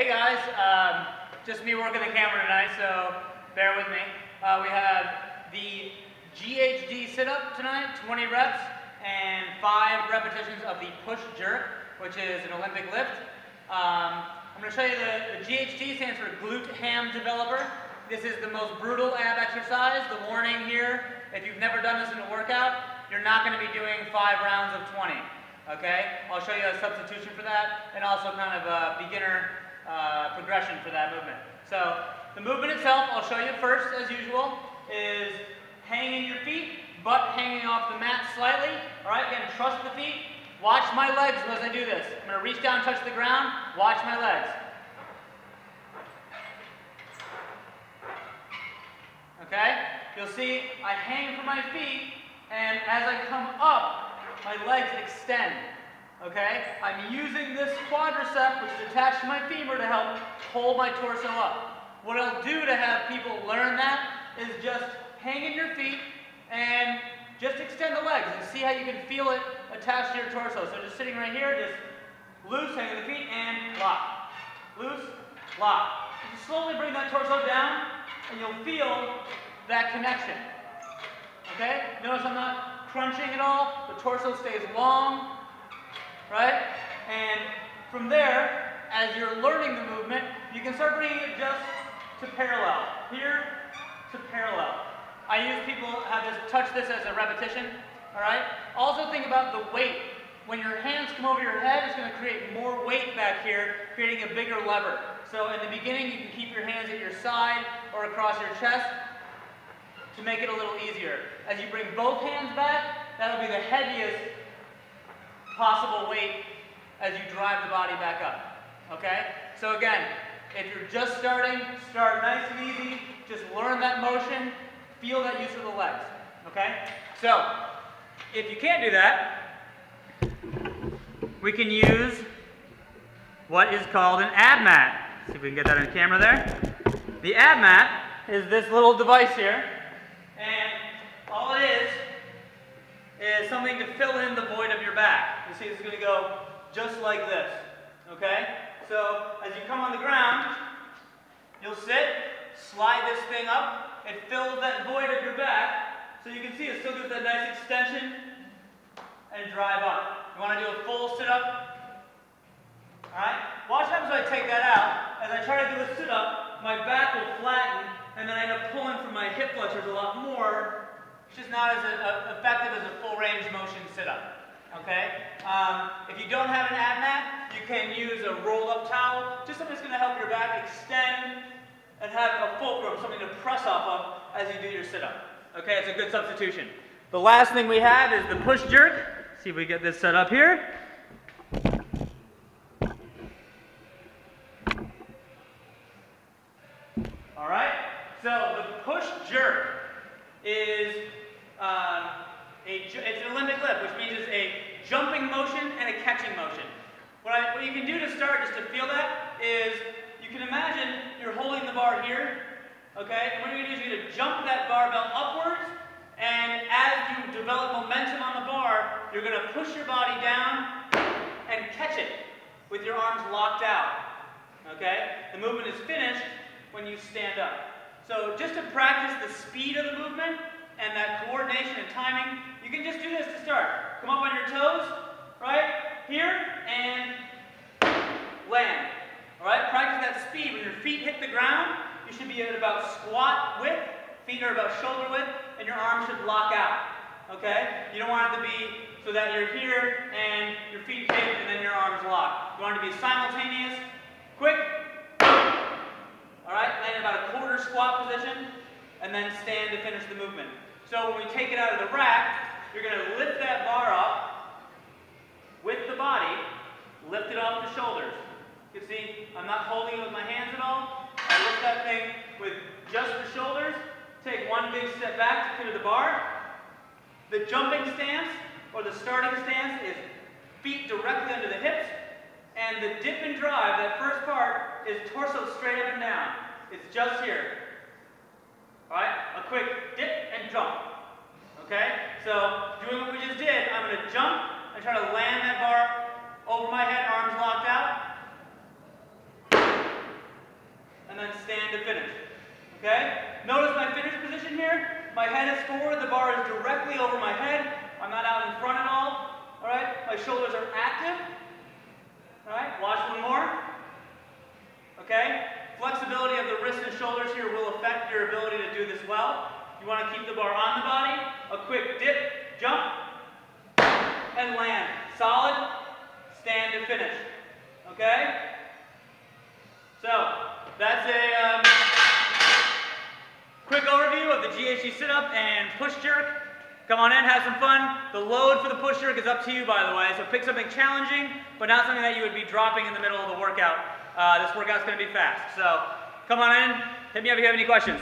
Hey guys, just me working the camera tonight, so bear with me. We have the GHD sit-up tonight, 20 reps and 5 repetitions of the push jerk, which is an Olympic lift. I'm going to show you the GHD stands for glute ham developer. This is the most brutal ab exercise. The warning here, if you've never done this in a workout, you're not going to be doing 5 rounds of 20. Okay? I'll show you a substitution for that and also kind of a beginner progression for that movement. So the movement itself, I'll show you first as usual, is hanging your feet, butt hanging off the mat slightly. Alright, again, trust the feet. Watch my legs as I do this. I'm going to reach down, touch the ground, watch my legs. Okay? You'll see I hang from my feet, and as I come up, my legs extend. Okay? I'm using this quadricep, which is attached to my femur, to help hold my torso up. What I'll do to have people learn that is just hang in your feet and just extend the legs and see how you can feel it attached to your torso. So just sitting right here, just loose, hang the feet, and lock. Loose, lock. You slowly bring that torso down, and you'll feel that connection. Okay? Notice I'm not crunching at all. The torso stays long. Right? And from there, as you're learning the movement, you can start bringing it just to parallel. Here to parallel. I use people have this touch this as a repetition. Alright? Also think about the weight. When your hands come over your head, it's going to create more weight back here, creating a bigger lever. So in the beginning, you can keep your hands at your side or across your chest to make it a little easier. As you bring both hands back, that'll be the heaviest possible weight as you drive the body back up. Okay? So again, if you're just starting, start nice and easy. Just learn that motion. Feel that use of the legs. Okay? So, if you can't do that, we can use what is called an ab mat. See if we can get that on camera there. The ab mat is this little device here. And all it is something to fill in the void of your back. You see it's going to go just like this. Okay? So as you come on the ground, you'll sit, slide this thing up, it fills that void of your back, so you can see it still gives that nice extension, and drive up. You want to do a full sit-up? Alright? Watch what happens when I take that out. As I try to do a sit-up, my back will flatten, and then I end up pulling from my hip flexors a lot more. It's just not as effective as a full range motion sit-up. Okay? If you don't have an ab mat, you can use a roll-up towel, just something that's going to help your back extend and have a fulcrum, something to press off of as you do your sit-up. Okay, it's a good substitution. The last thing we have is the push jerk. See if we get this set up here. Alright, so the push jerk is it's an Olympic lift, which means it's a jumping motion and a catching motion. What you can do to start, just to feel that, is you can imagine you're holding the bar here, okay? And what you're going to do is you're going to jump that barbell upwards, and as you develop momentum on the bar, you're going to push your body down and catch it with your arms locked out, okay? The movement is finished when you stand up. So just to practice the speed of the movement and that coordination and timing, you can just do this to start. Come up on your toes, right? Here, and land. Alright? Practice that speed. When your feet hit the ground, you should be at about squat width, feet are about shoulder width, and your arms should lock out. Okay? You don't want it to be so that you're here and your feet hit and then your arms lock. You want it to be simultaneous, quick, alright? Land in about a quarter squat position, and then stand to finish the movement. So when we take it out of the rack, you're going to lift that bar up with the body, lift it off the shoulders. You can see I'm not holding it with my hands at all. I lift that thing with just the shoulders, take one big step back to clear the bar. The jumping stance, or the starting stance, is feet directly under the hips, and the dip and drive, that first part, is torso straight up and down. It's just here. Alright? A quick dip and jump. Okay? So, doing what we just did, I'm going to jump and try to land that bar over my head, arms locked out. head is forward, the bar is directly over my head. I'm not out in front at all. All right, my shoulders are active. All right, watch one more. Okay, flexibility of the wrists and shoulders here will affect your ability to do this well. You want to keep the bar on the body. A quick dip, jump, and land. Solid, stand to finish. Okay? So, that's a quick overview of the GHD sit-up and push jerk. Come on in, have some fun. The load for the push jerk is up to you, by the way, so pick something challenging, but not something that you would be dropping in the middle of the workout. This workout's going to be fast. So, come on in, hit me up if you have any questions.